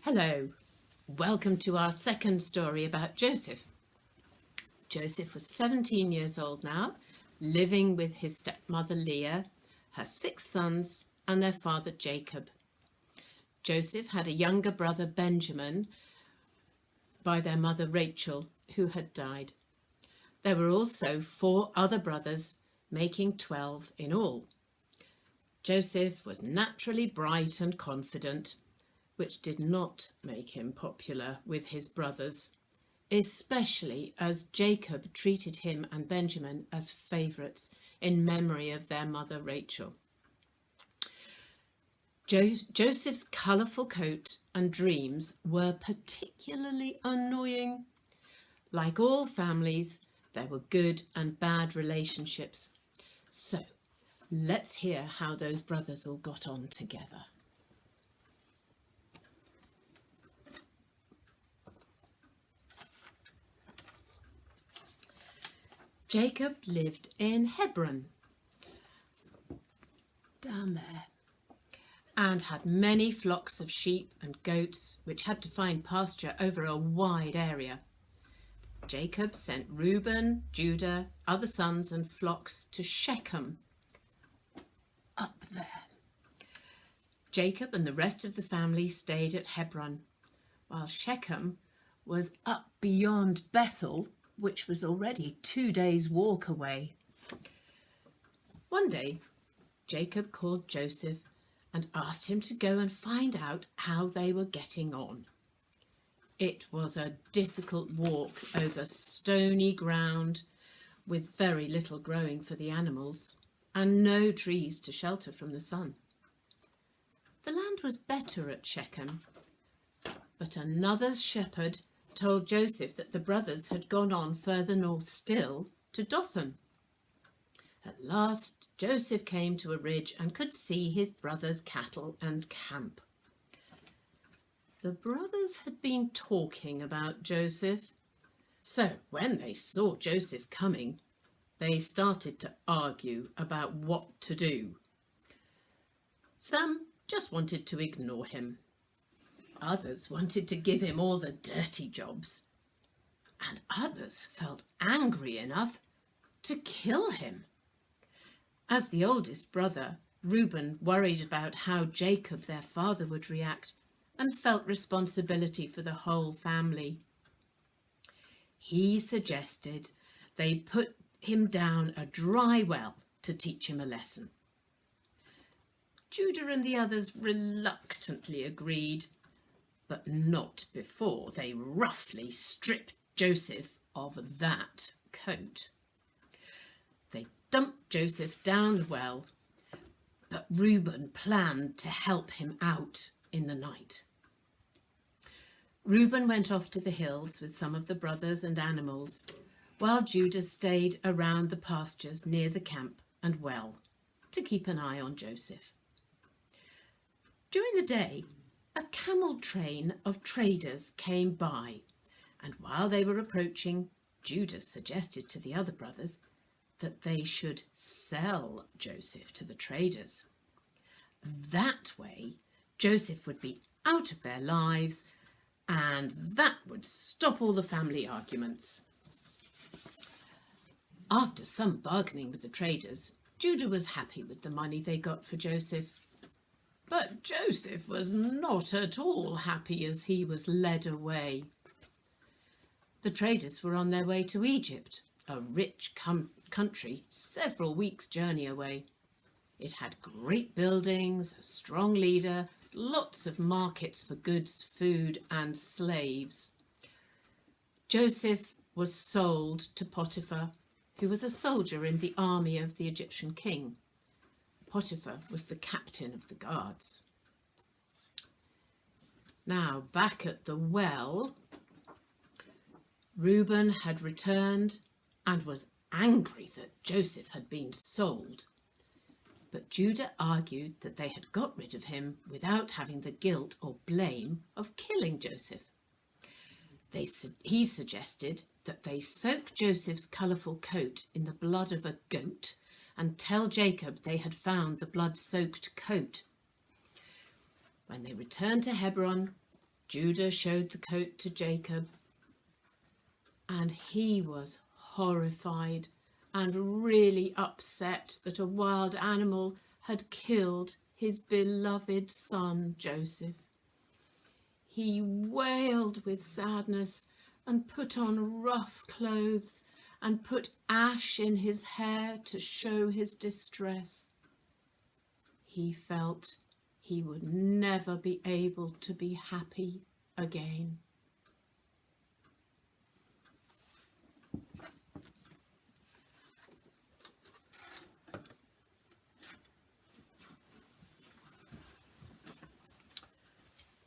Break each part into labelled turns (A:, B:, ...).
A: Hello, welcome to our second story about Joseph. Joseph was 17 years old now, living with his stepmother Leah, her 6 sons and their father Jacob. Joseph had a younger brother Benjamin by their mother Rachel, who had died. There were also 4 other brothers, making 12 in all. Joseph was naturally bright and confident, which did not make him popular with his brothers, especially as Jacob treated him and Benjamin as favourites in memory of their mother Rachel. Joseph's colourful coat and dreams were particularly annoying. Like all families, there were good and bad relationships. So, let's hear how those brothers all got on together. Jacob lived in Hebron, down there, and had many flocks of sheep and goats which had to find pasture over a wide area. Jacob sent Reuben, Judah, other sons and flocks to Shechem, up there. Jacob and the rest of the family stayed at Hebron, while Shechem was up beyond Bethel, which was already 2 days' walk away. One day, Jacob called Joseph and asked him to go and find out how they were getting on. It was a difficult walk over stony ground with very little growing for the animals and no trees to shelter from the sun. The land was better at Shechem, but another shepherd told Joseph that the brothers had gone on further north still to Dothan. At last, Joseph came to a ridge and could see his brothers' cattle and camp. The brothers had been talking about Joseph, so when they saw Joseph coming, they started to argue about what to do. Some just wanted to ignore him. Others wanted to give him all the dirty jobs, and others felt angry enough to kill him. As the oldest brother, Reuben worried about how Jacob, their father, would react and felt responsibility for the whole family. He suggested they put him down a dry well to teach him a lesson. Judah and the others reluctantly agreed, but not before they roughly stripped Joseph of that coat. They dumped Joseph down the well, but Reuben planned to help him out in the night. Reuben went off to the hills with some of the brothers and animals, while Judah stayed around the pastures near the camp and well to keep an eye on Joseph. During the day, a camel train of traders came by, and while they were approaching, Judah suggested to the other brothers that they should sell Joseph to the traders. That way, Joseph would be out of their lives, and that would stop all the family arguments. After some bargaining with the traders, Judah was happy with the money they got for Joseph. But Joseph was not at all happy as he was led away. The traders were on their way to Egypt, a rich country several weeks' journey away. It had great buildings, a strong leader, lots of markets for goods, food and slaves. Joseph was sold to Potiphar, who was a soldier in the army of the Egyptian king. Potiphar was the captain of the guards. Now, back at the well, Reuben had returned and was angry that Joseph had been sold. But Judah argued that they had got rid of him without having the guilt or blame of killing Joseph. He suggested that they soak Joseph's colourful coat in the blood of a goat and tell Jacob they had found the blood-soaked coat. When they returned to Hebron, Judah showed the coat to Jacob, and he was horrified and really upset that a wild animal had killed his beloved son Joseph. He wailed with sadness and put on rough clothes and put ash in his hair to show his distress. He felt he would never be able to be happy again.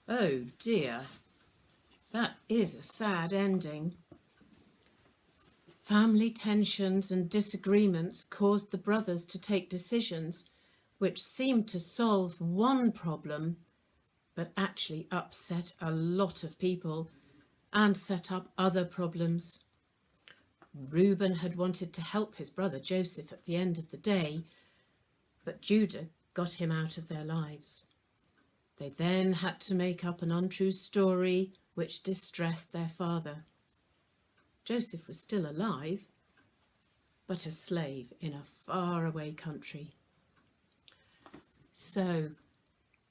A: Oh dear, that is a sad ending. Family tensions and disagreements caused the brothers to take decisions which seemed to solve one problem, but actually upset a lot of people and set up other problems. Reuben had wanted to help his brother Joseph at the end of the day, but Judah got him out of their lives. They then had to make up an untrue story which distressed their father. Joseph was still alive, but a slave in a faraway country. So,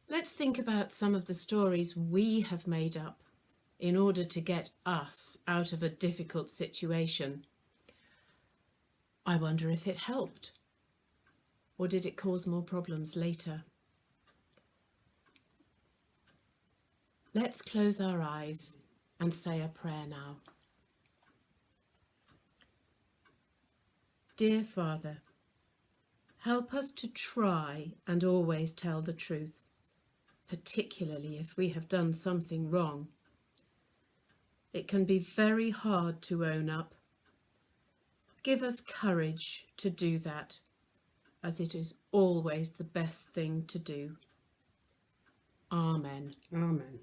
A: let's think about some of the stories we have made up in order to get us out of a difficult situation. I wonder if it helped, or did it cause more problems later? Let's close our eyes and say a prayer now. Dear Father, help us to try and always tell the truth, particularly if we have done something wrong. It can be very hard to own up. Give us courage to do that, as it is always the best thing to do. Amen.
B: Amen.